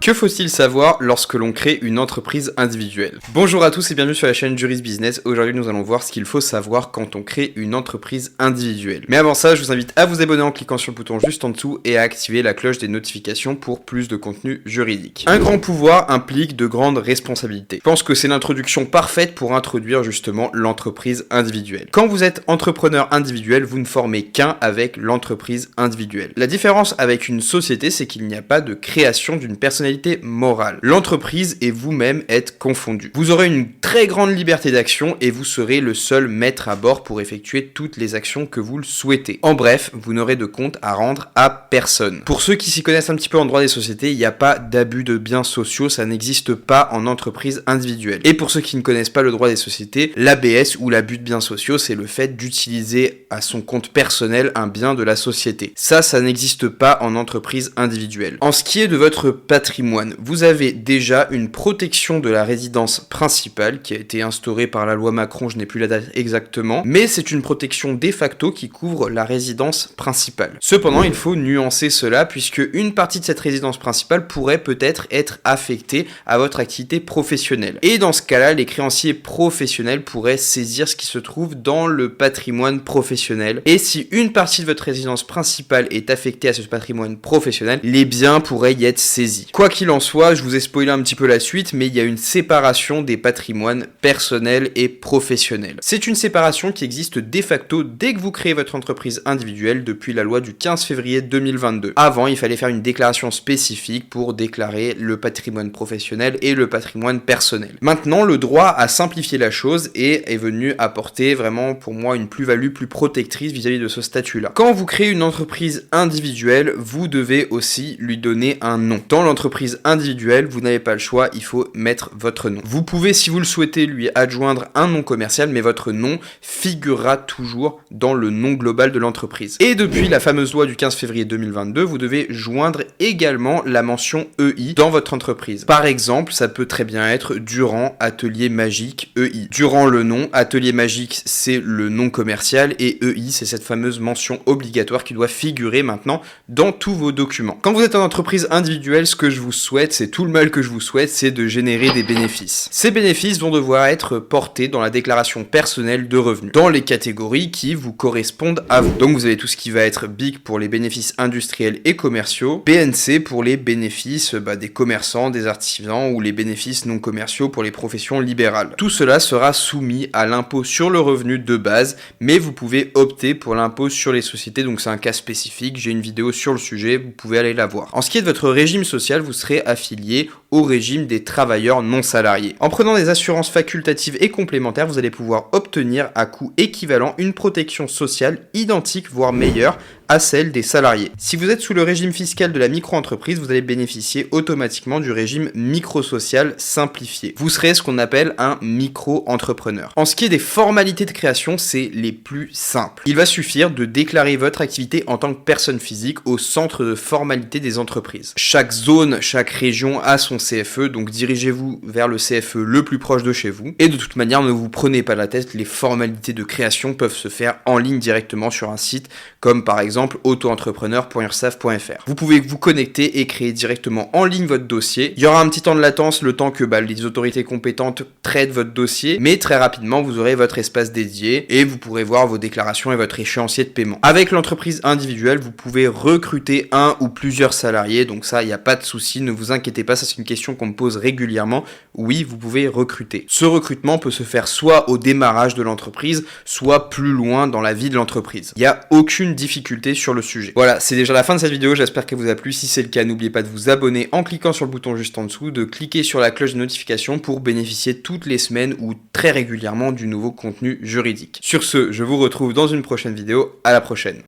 Que faut-il savoir lorsque l'on crée une entreprise individuelle? Bonjour à tous et bienvenue sur la chaîne Juris Business. Aujourd'hui, nous allons voir ce qu'il faut savoir quand on crée une entreprise individuelle. Mais avant ça, je vous invite à vous abonner en cliquant sur le bouton juste en dessous et à activer la cloche des notifications pour plus de contenu juridique. Un grand pouvoir implique de grandes responsabilités. Je pense que c'est l'introduction parfaite pour introduire justement l'entreprise individuelle. Quand vous êtes entrepreneur individuel, vous ne formez qu'un avec l'entreprise individuelle. La différence avec une société, c'est qu'il n'y a pas de création d'une personnalité morale. L'entreprise et vous-même êtes confondus. Vous aurez une très grande liberté d'action et vous serez le seul maître à bord pour effectuer toutes les actions que vous le souhaitez. En bref, vous n'aurez de compte à rendre à personne. Pour ceux qui s'y connaissent un petit peu en droit des sociétés, il n'y a pas d'abus de biens sociaux, ça n'existe pas en entreprise individuelle. Et pour ceux qui ne connaissent pas le droit des sociétés, l'ABS ou l'abus de biens sociaux, c'est le fait d'utiliser à son compte personnel un bien de la société. Ça n'existe pas en entreprise individuelle. En ce qui est de votre patrimoine, vous avez déjà une protection de la résidence principale qui a été instaurée par la loi Macron, je n'ai plus la date exactement, mais c'est une protection de facto qui couvre la résidence principale. Cependant, il faut nuancer cela puisque une partie de cette résidence principale pourrait peut-être être affectée à votre activité professionnelle. Et dans ce cas-là, les créanciers professionnels pourraient saisir ce qui se trouve dans le patrimoine professionnel. Et si une partie de votre résidence principale est affectée à ce patrimoine professionnel, les biens pourraient y être saisis. Quoi qu'il en soit, je vous ai spoilé un petit peu la suite, mais il y a une séparation des patrimoines personnels et professionnels. C'est une séparation qui existe de facto dès que vous créez votre entreprise individuelle depuis la loi du 15 février 2022. Avant, il fallait faire une déclaration spécifique pour déclarer le patrimoine professionnel et le patrimoine personnel. Maintenant, le droit a simplifié la chose et est venu apporter vraiment pour moi une plus-value plus protectrice vis-à-vis de ce statut-là. Quand vous créez une entreprise individuelle, vous devez aussi lui donner un nom. Dans l'entreprise individuelle, vous n'avez pas le choix, il faut mettre votre nom. Vous pouvez, si vous le souhaitez, lui adjoindre un nom commercial, mais votre nom figurera toujours dans le nom global de l'entreprise. Et depuis la fameuse loi du 15 février 2022, vous devez joindre également la mention EI dans votre entreprise. Par exemple, ça peut très bien être Durand Atelier Magique EI. Durand le nom, Atelier Magique c'est le nom commercial et EI c'est cette fameuse mention obligatoire qui doit figurer maintenant dans tous vos documents. Quand vous êtes en entreprise individuelle, ce que je vous souhaite, c'est tout le mal que je vous souhaite, c'est de générer des bénéfices. Ces bénéfices vont devoir être portés dans la déclaration personnelle de revenus, dans les catégories qui vous correspondent à vous. Donc vous avez tout ce qui va être BIC pour les bénéfices industriels et commerciaux, BNC pour les bénéfices des commerçants, des artisans ou les bénéfices non commerciaux pour les professions libérales. Tout cela sera soumis à l'impôt sur le revenu de base, mais vous pouvez opter pour l'impôt sur les sociétés, donc c'est un cas spécifique, j'ai une vidéo sur le sujet, vous pouvez aller la voir. En ce qui est de votre régime social, vous serez affilié au régime des travailleurs non salariés. En prenant des assurances facultatives et complémentaires, vous allez pouvoir obtenir à coût équivalent une protection sociale identique, voire meilleure, à celle des salariés. Si vous êtes sous le régime fiscal de la micro-entreprise, vous allez bénéficier automatiquement du régime micro-social simplifié. Vous serez ce qu'on appelle un micro-entrepreneur. En ce qui est des formalités de création, c'est les plus simples. Il va suffire de déclarer votre activité en tant que personne physique au centre de formalité des entreprises. Chaque zone, chaque région a son CFE, donc dirigez-vous vers le CFE le plus proche de chez vous. Et de toute manière, ne vous prenez pas la tête, les formalités de création peuvent se faire en ligne directement sur un site comme par exemple auto-entrepreneur.ursaf.fr. Vous pouvez vous connecter et créer directement en ligne votre dossier. Il y aura un petit temps de latence, le temps que les autorités compétentes traitent votre dossier, mais très rapidement vous aurez votre espace dédié et vous pourrez voir vos déclarations et votre échéancier de paiement. Avec l'entreprise individuelle, vous pouvez recruter un ou plusieurs salariés, donc ça, il n'y a pas de souci, ne vous inquiétez pas, ça c'est une question qu'on me pose régulièrement. Oui, vous pouvez recruter. Ce recrutement peut se faire soit au démarrage de l'entreprise, soit plus loin dans la vie de l'entreprise. Il n'y a aucune difficulté sur le sujet. Voilà, c'est déjà la fin de cette vidéo, j'espère qu'elle vous a plu. Si c'est le cas, n'oubliez pas de vous abonner en cliquant sur le bouton juste en dessous, de cliquer sur la cloche de notification pour bénéficier toutes les semaines ou très régulièrement du nouveau contenu juridique. Sur ce, je vous retrouve dans une prochaine vidéo, à la prochaine.